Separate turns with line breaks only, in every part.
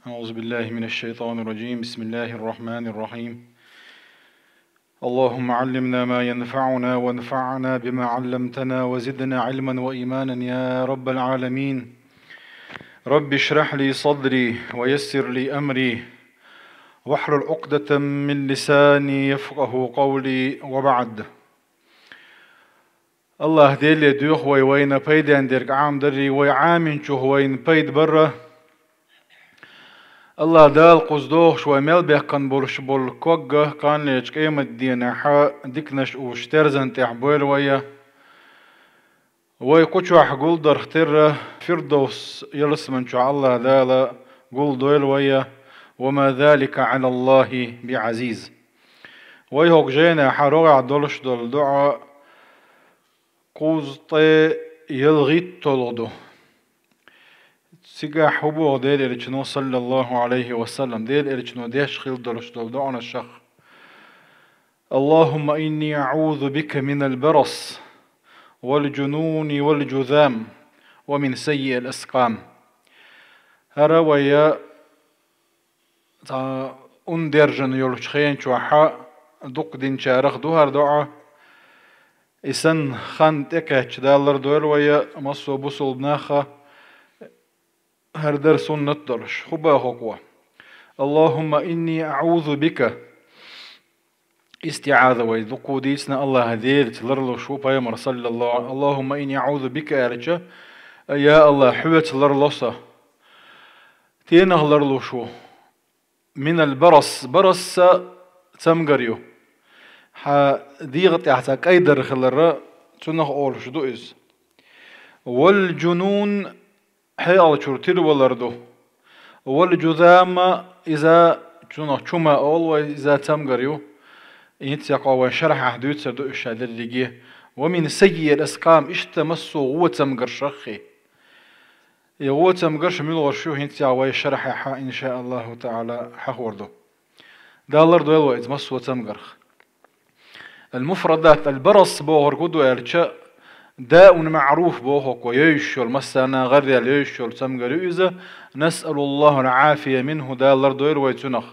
أعوذ بالله من الشيطان الرجيم. بسم الله الرحمن الرحيم. اللهم علمنا ما ينفعنا وانفعنا بما علمتنا وزدنا علما وإيمانا يا رب العالمين. رب اشرح لي صدري ويسر لي أمري واحلل عقدة من لساني يفقه قولي وبعد. الله ديلي دوخ وين بيد عندك عام دري ويعامن شو وين بيد برا. الله دال قصدوه شوي ملبه كان برش بول كوجه كان ليش قيمة دينا حا ديكنش وشترزن تحبول ويا ويقولوا حقول در اختر فردوس يلس من شاء الله دالا قول دويل ويا وما ذلك على الله بعزيز. ويهوك جينا حروع دولش دول دعاء قوزطي يلغيت تلغدو سيجا حبو ديل إليشنو صلى الله عليه وسلم ديل إليشنو ديش خيل دولش دول دعونا الشخ. اللهم إني أعوذ بك من البرص والجنون والجذام ومن سيء الأسقام. هرا ويا تا اندرجن يلشخين شوحا دق دين شارخ دوهر دعا إسن خان تكهش دالر دويل ويا مصو بوصل بناخا هردر سنة درش خبا خقوة. اللهم إني أعوذ بك استعاذة ويذقو ديسنا الله هذيل تلرلو شو بايمر صلى الله. اللهم إني أعوذ بك أرجع يا الله حوت لرلوسا تينا لرلو شو من البرص برص تمغريو ح ديغت حتى كايدر خلرا تنخ أول شدو إز والجنون حيال شرتير ولردو والجذام إذا تنخ شما أول وإذا تمغريو ينتقى وشرح حدود سردو الشهادة اللي ومن سيء الأسقام اشتمسوا غوة مقرشخي يغوة مقرش من الغرشو ينتقى وشرح إن شاء الله تعالى حخوردو دالر دويل وإتمسوا تمقرخ. المفردات البرص بوغر قدو يرشا داء معروف بوغك ويشل مسانا غير يشل تمقر نسأل الله العافية منه دالر دويل ويتنخ.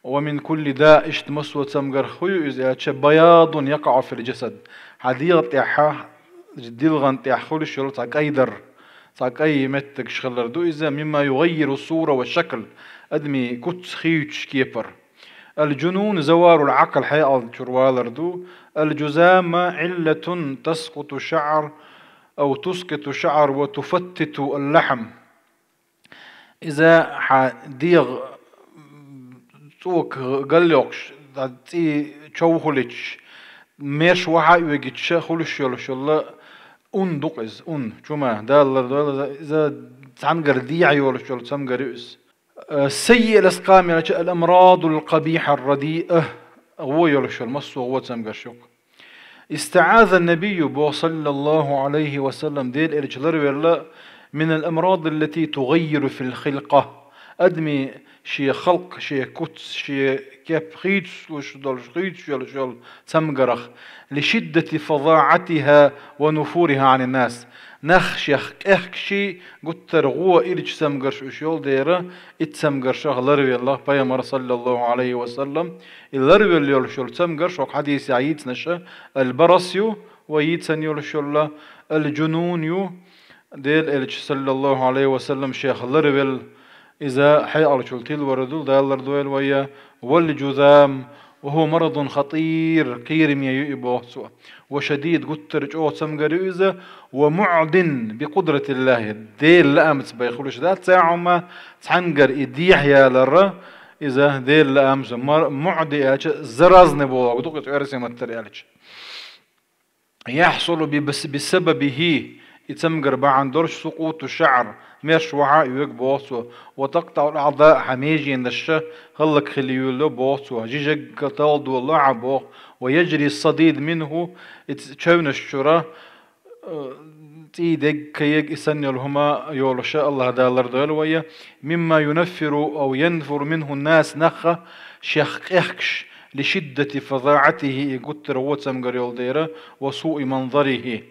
ومن كل داء اشتمس وتمقر خيو إذا بياض يقع في الجسد حديغ تيحا جديلغن تيحخول شلو تاك أيدر تاك أي متك شغلر دو إذا مما يغير الصورة والشكل أدمي كت خيوش كيبر. الجنون زوار العقل حيال شروالر دو. الجزام علة تسقط شعر أو تسقط شعر وتفتت اللحم. إذا حديغ توك قليوكش تي تشوهلش مش وحا يجيتش خلش يلا دقز شوما دال إذا تعنقر ديع يولش يلا تعنقر يؤس. سيء الأسقام يعني الأمراض القبيحة الرديئة هو يولش المصو هو تعنقر شوك. استعاذ النبي صلى الله عليه وسلم ديل إرجلر من الأمراض التي تغير في الخلقة أدمي شي خلق شي كتس شي كيف خيتس وش دول خيتس يلا شول تمقرخ لشدة فظاعتها ونفورها عن الناس. نخ شيخ شي قلت رغوة إلش تمقرش وشول ديرة اتسمقرش لروي الله بيامر صلى الله عليه وسلم اللروي اللي يول شول تمقرش وحديث عيد نشا البرصيو ويتسن يول شول الجنون يو ديل إلش صلى الله عليه وسلم شيخ لروي إذا حي على شلتيل وردول دالر دويل ويا والجذام وهو مرض خطير كيرم يبوه سوء وشديد قتر جوه سمقري إذا ومعدن بقدرة الله ديل لأمس بيخلوش ذات ساعة ما تعنقر إديح يا لرا إذا ديل لأمس معدي زرازن بوه ودوقت عرسي متر يحصل بسببه يتمقر بعن درش سقوط الشعر مش وعاء يوك بوصو وتقطع الأعضاء حميجي نشا خلق خليولو بوصو جيجك تالد واللعب ويجري الصديد منه تشون الشرا تيدك كيك إسن الهما يولو شاء الله دالر دالويا مما ينفر أو ينفر منه الناس نخا شخخش لشدة فظاعته قتر وتمقر يولديرا وسوء منظره.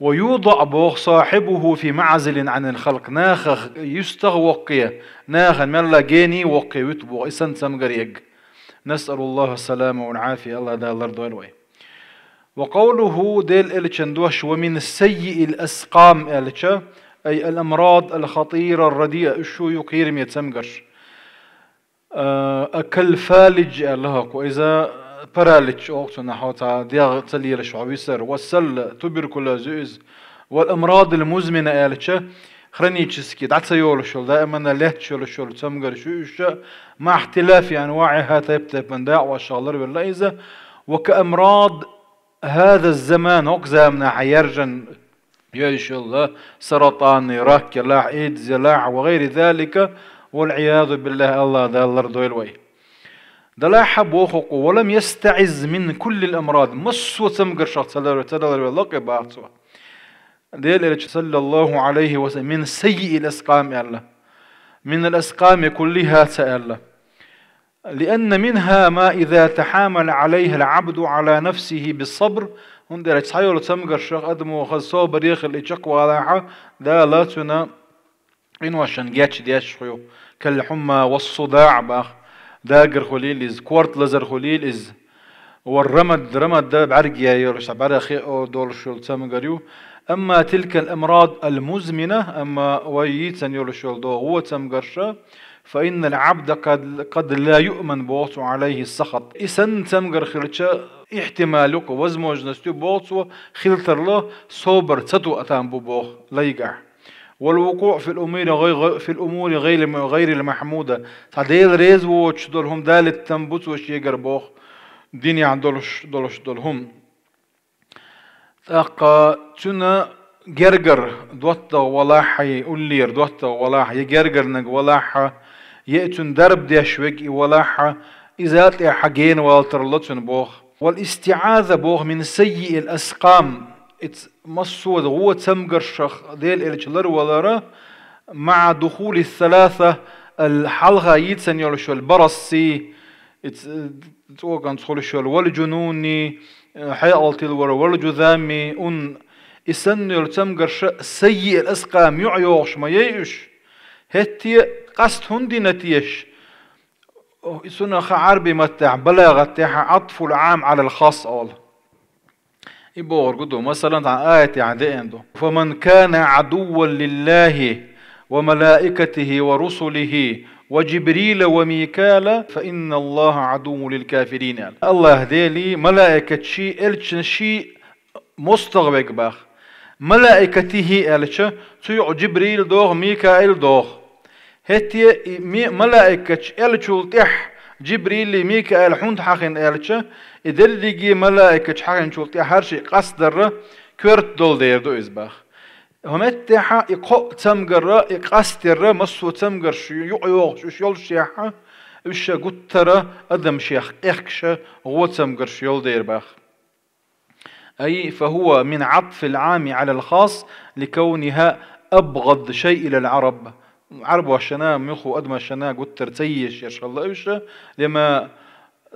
ويوضع بوغ صاحبه في معزل عن الخلق ناخ يستغ وقية ناخ ملا جيني وقي ويتبوغ إسان سمغريق. نسأل الله السلامة والعافية الله دا الأرض والوي. وقوله ديل إلتشندوش ومن السيء الأسقام إلتشا أي الأمراض الخطيرة الرديئة الشو يقيرم يتسمغش أكل فالج الله وإذا برالج أوقتنا حوتا دياغ تليل شعبيسر والسل تبركلوز والأمراض المزمنة إلتشا خرنيتشسكي دعت يولشول دائما لهتشولشول تسمغر شو مع اختلاف أنواعها تبتب من داع وشالر ولا إذا وكأمراض هذا الزمان أقزامنا حيرجن يش الله سرطان راك لاح إيدز لاح وغير ذلك والعياذ بالله الله ذا الأرض والوي دلاح بوخق ولم يستعز من كل الأمراض مصو تمقر شخص تدلر واللقب بعضه ديل صلى الله عليه وسلم من سيء الأسقام الله من الأسقام كلها سأله لأن منها ما إذا تحامل عليه العبد على نفسه بالصبر هندرج صحيح تمقر شخ أدمو خصو بريخ الإجاق واضحة دا لا تنا إنواشن جاتش دياش خيو كالحمى والصداع باخ داقر خليل إز كورت لزر خليل إز والرمد دا بعرقيا يورش بعرقي أو دول شول تمقريو أما تلك الأمراض المزمنة أما ويتن يورشول دو هو تمقرشا فإن العبد قد لا يؤمن بوصو عليه السخط إسن تمقر خلتشا احتمالك وزموج نستو بوصو خلتر له صوبر تتو أتان بوبوخ ليقع والوقوع في الأمور غير المحمودة تعديل ريز ووش دولهم دالت تنبوت وش يقر بوخ ديني عن دولش دولهم تاقا تنا جرجر دوتا ولاحي أولير دوتا ولاحي يجرجر نج ولاحة يأتون درب ديشوك ولاحة إذا تي حجين والترلتون بوخ والاستعاذة بوخ من سيء الأسقام مصود هو تمقر شخ ديل إلجلر ولرا مع دخول الثلاثة الحلقة يتسن يولشو البرصي توقع تدخل شو والجنوني حيالتي الورا والجذامي إسن يلتمقر سيء الأسقام يعيوش ما ييش هتي قصد هندي نتيش إسنا عربي متاع بلاغة تاع عطف العام على الخاص أول يبور قدو مثلا عن آية عدئين دو فمن كان عدوا لله وملائكته ورسله وجبريل وميكال فإن الله عدو للكافرين يعني. الله ديلي ملائكة شيء إلشن شيء مستغبق باخ ملائكته إلشن تيع جبريل دوغ ميكائيل دوغ هتي ملائكة إلشول تح جبريل ميكائيل حوند حقين إلشن إدرجي ملائكة حقين شول تح هرشي قصدر كورت دول دير دو إزباخ همتها إقاء تمجرة إقاسترة مصو تمجر شو يعيوغ شو شيول شيحة وش قترة أدم شيخ إخكش غو تمجر شيول دير باخ أي فهو من عطف العام على الخاص لكونها أبغض شيء إلى العرب عرب وشنا مخو أدم شنا قتر تيش يا شاء الله إيش لما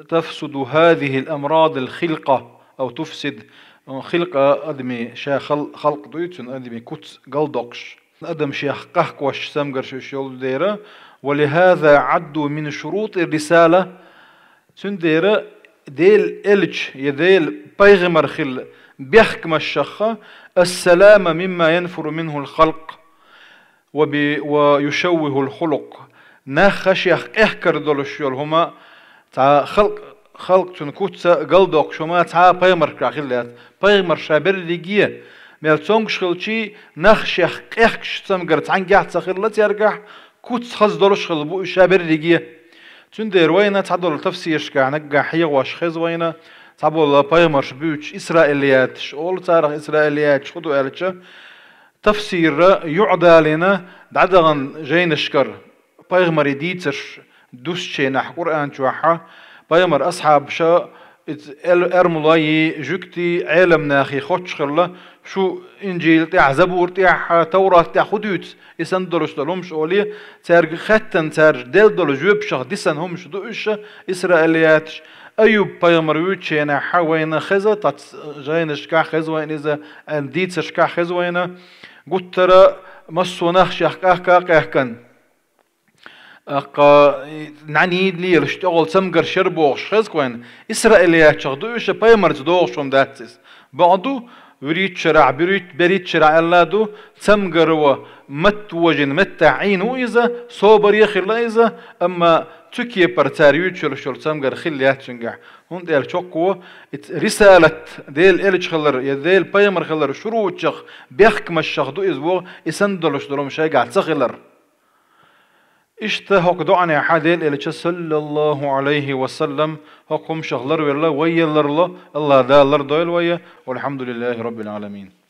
تفسد هذه الأمراض الخلقة أو تفسد خلقة أدمي شا خلق دويتون أدمي كوت قلدوكش أدم شيخ قهقوش سمقر شول ديرة ولهذا عدوا من شروط الرسالة سنديرة ديل إلج يديل بيغمر خل بيحكم الشخة السلامة مما ينفر منه الخلق ويشوه الخلق ناخ شيخ إحكر دول الشيول هما تا خلق تنكوت قلدوك شو ما تعا بيمر كراخيلات بيمر شابر ليجيه مال تونغ شغلشي نخشخ قيخش تمقر تعن قاعد تخيلات يرجع كوت خز دولش خلبو شابر ليجيه تندير وينه تعدل تفسيرش كاع نقع حيغ واش خز وينه تعبول بيمر شبوش اسرائيليات شغل تاريخ اسرائيليات خدو قالتش تفسير يعدى لنا دعدغن جاين شكر بيغمر يديتش دوسشي نح قرآن شوحة بيمر أصحاب شا ارملاي جوكتي علم ناخي خوتش خلا شو إنجيل تاع زبور تاع توراة تاع خدوت يسن دلوش دلهمش أولي تارج ختن تارج دل دلو جوب شخ ديسن همش دوش إسرائيليات أيوب بيمر ويتشينا حوينا خزة جاين شكا خزوين إذا أنديت شكا خزوين قلت ترى مصونخ شكا كاكن نعنيد لي رشتغل سمجر شربوش خزكوين إسرائيليات شغدوش بيمر تدوش شوم داتس بعدو بريت شرع بريت شرع الله دو سمجر ومت وجن مت عين وإذا صوبر يخير لا إذا أما تكيه برتاريوت شل سمجر خليات شنجع هون ديال شوكو رسالة ديل إلش خلر يديل بيمر خلر شروط شخ بيحكم الشخدو إزبو يسندلش دلهم شيء قاعد سخلر اشتهق دعنا حديل إلى صلى الله عليه وسلم حكم شغلر والله ويا الله الله دا الله دويل ويا والحمد لله رب العالمين.